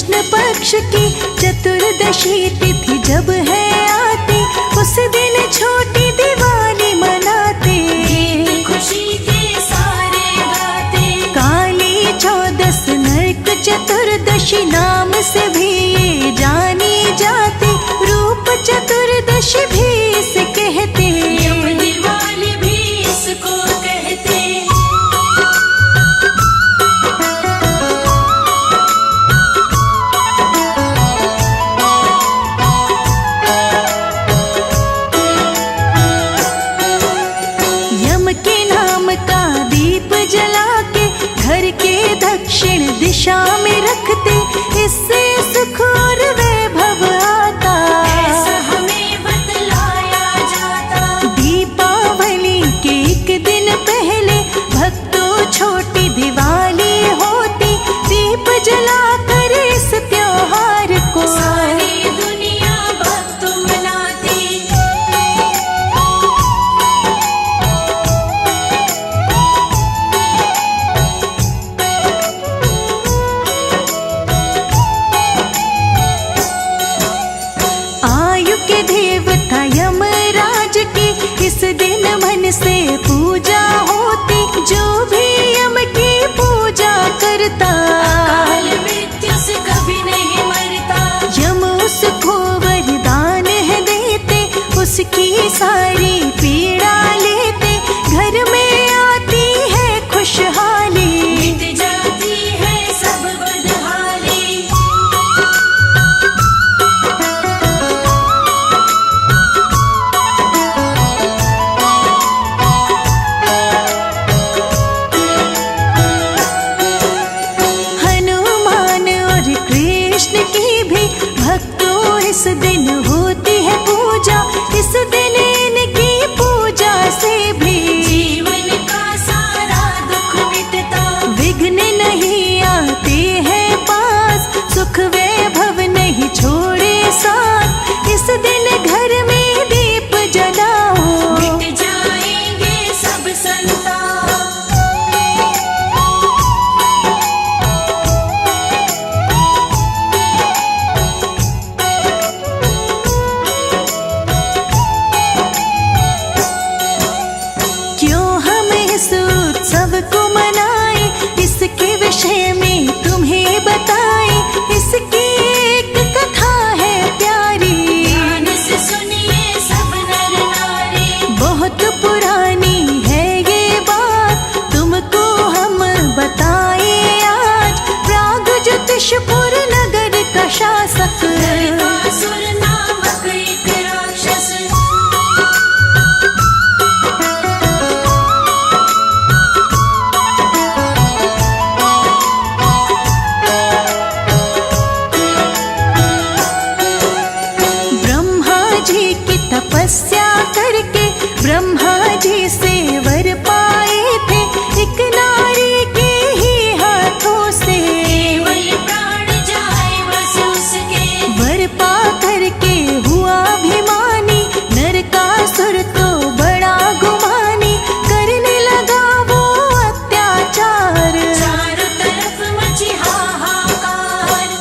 कृष्ण पक्ष की चतुर्दशी तिथि जब है आती, उस दिन छोटी दिवाली मनाते, खुशी के सारे गाते। काली चौदस नरक चतुर्दशी नाम से भी ये जानी जाती, रूप चतुर्दशी भी इसे कहते, यम दिवाली भी इसको कहते। यम के नाम का दीप जला के घर के दक्षिण दिशा में रखते, इससे सुख और वैभव आता, ऐसा हमें बतलाया जाता। दीपावली के एक दिन पहले भक्तों छोटी दिवाली होती, दीप जलाकर इस त्योहार को सारी दुनिया भक्त मनाती। आयु के देवता यमराज की इस दिन मन से पूजा होती, जो भी यम की पूजा करता, काल मृत्यु से कभी नहीं मरता। यम उसको वरदान है देते, उसकी सारी पीड़ा लेते, घर में आती है खुशहाली, मिट जाती है सब बदहाली। हनुमान और कृष्ण की भी भक्तों इस दिन होती है पूजा, इस दिन इनकी पूजा से भी जीवन का सारा दुख मिटता। विघ्न नहीं आते हैं पास, सुख वैभव नहीं छोड़े साथ, इस दिन घर में दीप जलाओ, मिट जाएंगे सब संताप। क्यों हम इस उत्सव को मनाए, इसके विषय में तुम्हें बताए, इसकी एक कथा है प्यारी, ध्यान से सुनिए सब नर नारी। बहुत पुरानी है ये बात, तुमको हम बताए आज, प्राग ज्योतिषपुर नगर का शासक नरकासुर नामक एक राक्षस। ब्रह्मा जी की तपस्या करके ब्रह्मा जी से वर पाए थे, एक नारी के ही हाथों से केवल प्राण जाए बस उसके। वर पा करके हुआ अभिमानी, नरकासुर तो बड़ा गुमानी, करने लगा वो अत्याचार, चारों तरफ मची हाहाकार।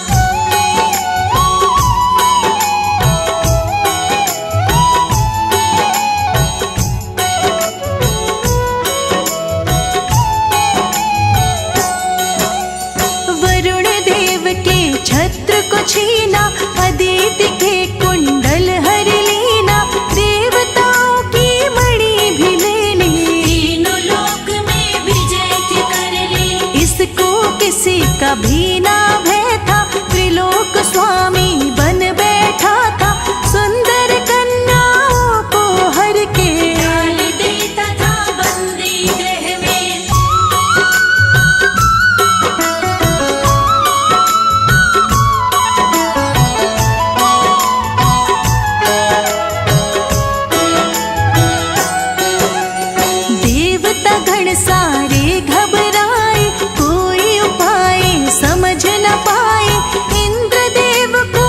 वरुण देव के छत्र को छीना, अदिति के कुंडल हर लीना, देवताओं की मणि भी ले ली, तीनों लोक में विजय थी कर ली। इसको किसी का भी ना भय था, त्रिलोक स्वामी बन बैठा था, सुंदर कन्याओं को हर के डाल देता था बंदी गृह में। देवता गण सारे घबराए, कोई उपाय समझ न पाए, इंद्रदेव को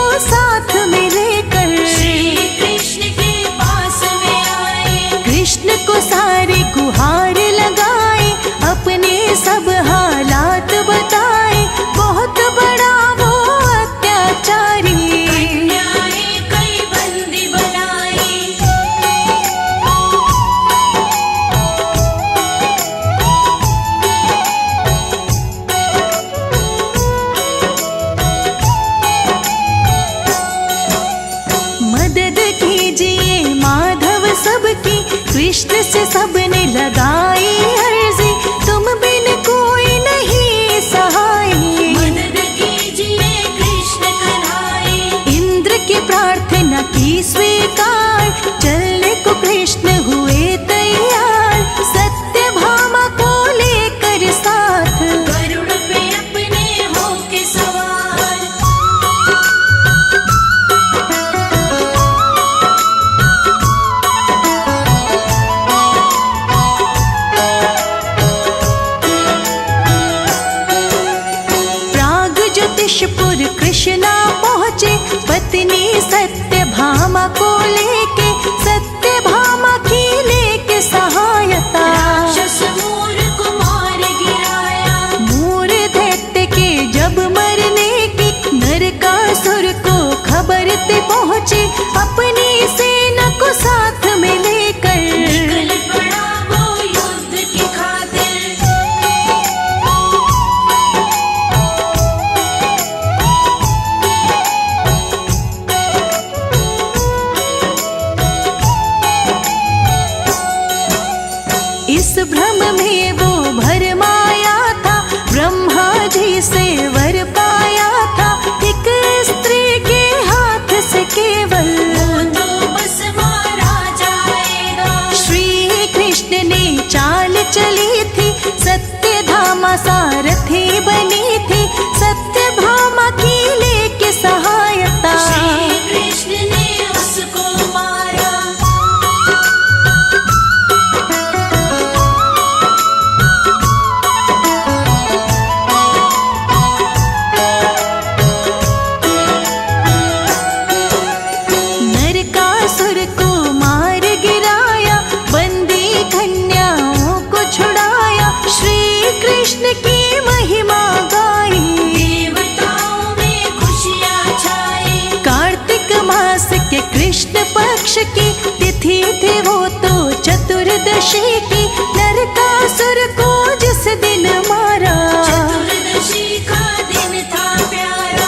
केशपुर कृष्णा पहुँचे पत्नी सत्यभामा को लेके, सत्यभामा की लेके सहायता। राक्षस मूर को मार गिराया, मूर दैत्य के जब मरने की नरकासुर को खबर ते पहुँचे, अपनी सेना को साथ में लेकर निकल पड़ा वो युद्ध की खातिर। इस भ्रम में वो भरमाया था, ब्रह्मा जी से वर पाया था, एक स्त्री के हाथ से केवल वो तो बस मारा जाएगा। श्री कृष्ण ने चाल चली थी, सत्यधामा सारथी बनी थी, सत्यभामा की लेके सहायता। श्री कृष्ण ने उसको मारा, नरकासुर को मार गिराया, बंदी कन्याओं को छुड़ाया, श्री कृष्ण की महिमा गाई। देवताओं में खुशियाँ छाई। कार्तिक मास के कृष्ण पक्ष की तिथि थी वो तो चतुर्दशी की, नरकासुर को जिस दिन मारा, चतुर्दशी का दिन था प्यारा।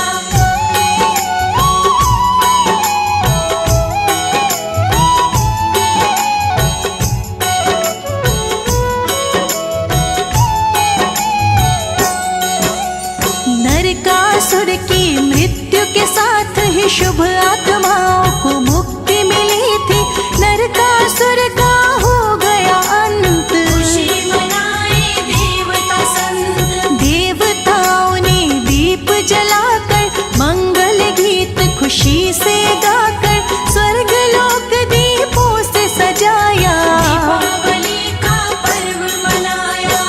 नरकासुर की मृत्यु के साथ ही शुभ आत्माओं को मुक्ति मिली थी, नरकासुर का हो गया अंत। खुशी मनाए देवता संत, देवताओं ने दीप जलाकर, मंगल गीत खुशी से गाकर, स्वर्ग लोक दीपों से सजाया। दीपावली का पर्व मनाया।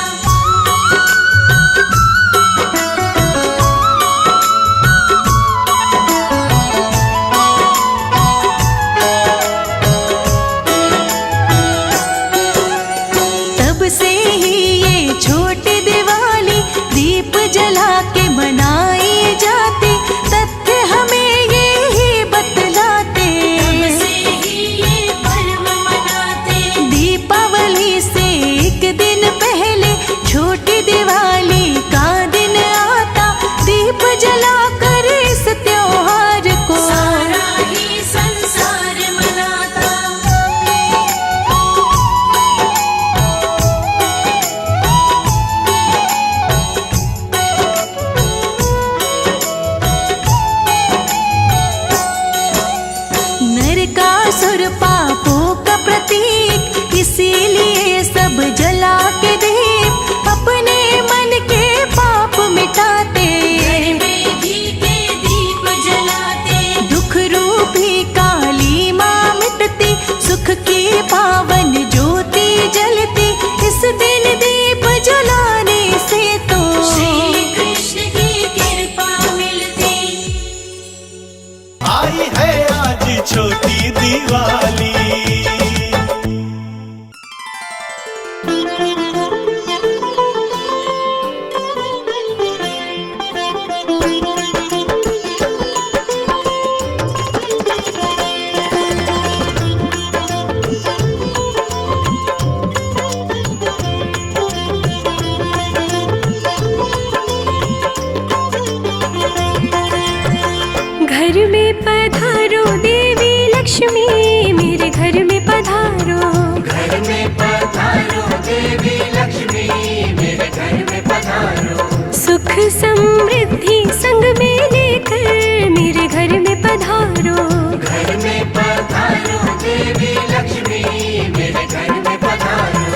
तब से ही ये छोटी दिवाली दीप जला के मनाई जाती, तथ्य हमें ये ही बतलाते। तब से ही ये पर्व मनाते, दीपावली से एक दिन पहले छोटी दिवाली का दिन आता, दीप जलाकर इस त्योहार को सारा ही संसार मनाता। नरकासुर पापों का प्रतीक, इसीलिए सब जला के दीप अपने मन के पाप मिटाते। घर में घी के दीप जलाते, दुख रूपी काली माँ मिटती, सुख की पावन ज्योति जलती, इस दिन दीप जलाने से तो श्री कृष्ण की कृपा मिलती। आई है आज छोटी दिवाली। घर में पधारो देवी लक्ष्मी, मेरे घर में पधारो। घर में पधारो देवी लक्ष्मी, मेरे घर में पधारो। सुख समृद्धि संग में लेकर मेरे घर में पधारो। घर में पधारो देवी लक्ष्मी, मेरे घर में पधारो।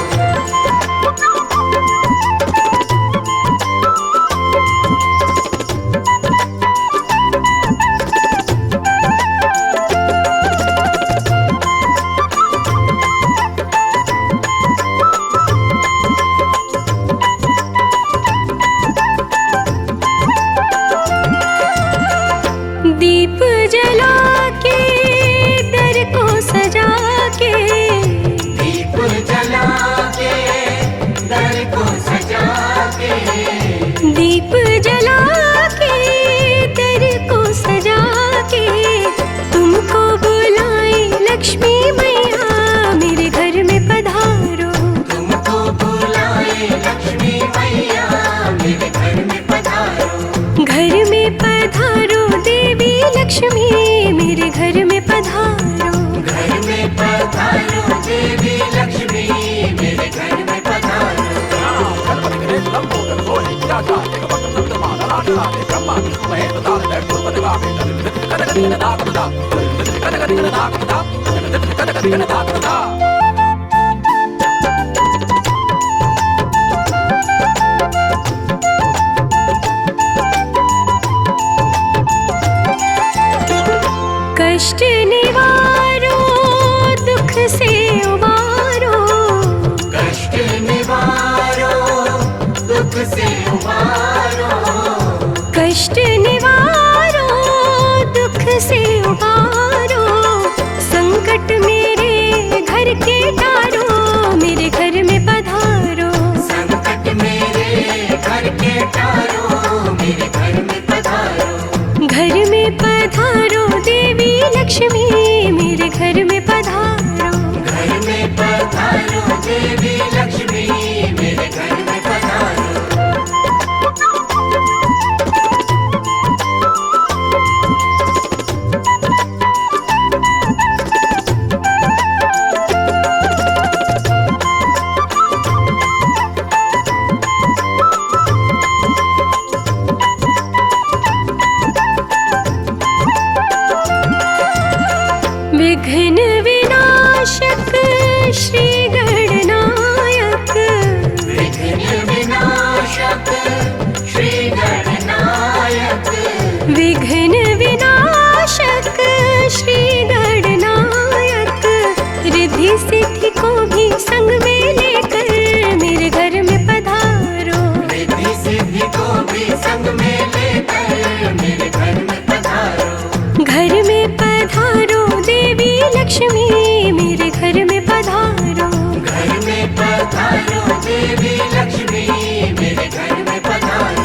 लक्ष्मी मेरे घर में पधारो। घर में पधारो देवी लक्ष्मी मेरे घर में पधारो। कष्ट निवारो दुख से उबारो। कष्ट निवारो दुख से उबारो। कष्ट निवारो दुख से उबारो। संकट मेरे घर के टारो मेरे घर में पधारो। संकट मेरे घर के टारो मेरे घर में पधारो। घर में पधारो देवी लक्ष्मी मेरे घर में पधारो। घर में पधारो देवी लक्ष्मी मेरे घर में पधारो। विघ्न विनाशक श्री गणनायक। विघ्न विनाशक श्री गणनायक। विघ्न विनाशक श्री गणनायक। रिद्धि सिद्धि को भी संग में लेकर मेरे घर में पधारो। रिद्धि सिद्धि को भी संग में लेकर मेरे घर में पधारो। घर में पधारो देवी लक्ष्मी मेरे घर में पधारो। घर में पधारो देवी लक्ष्मी मेरे घर में पधारो।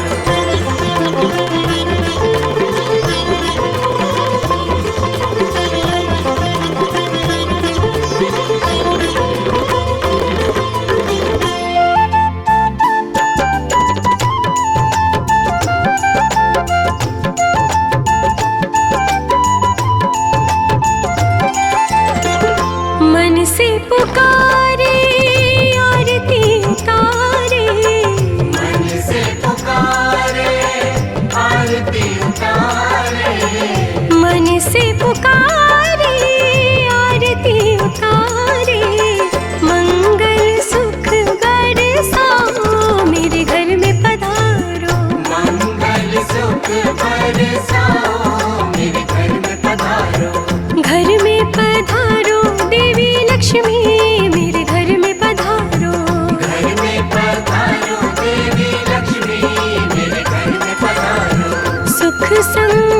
मन से पुकारे आरती उतारे। मन से पुकारे आरती उतारे। मन से पुकारे आरती उतारे। मंगल सुख बरसाओ मेरे घर में पधारो। मंगल सुख बरसाओ मेरे घर में पधारो। घर में पधारो देवी लक्ष्मी मेरे घर में पधारो। घर में पधारो देवी लक्ष्मी मेरे घर में पधारो। सुख संग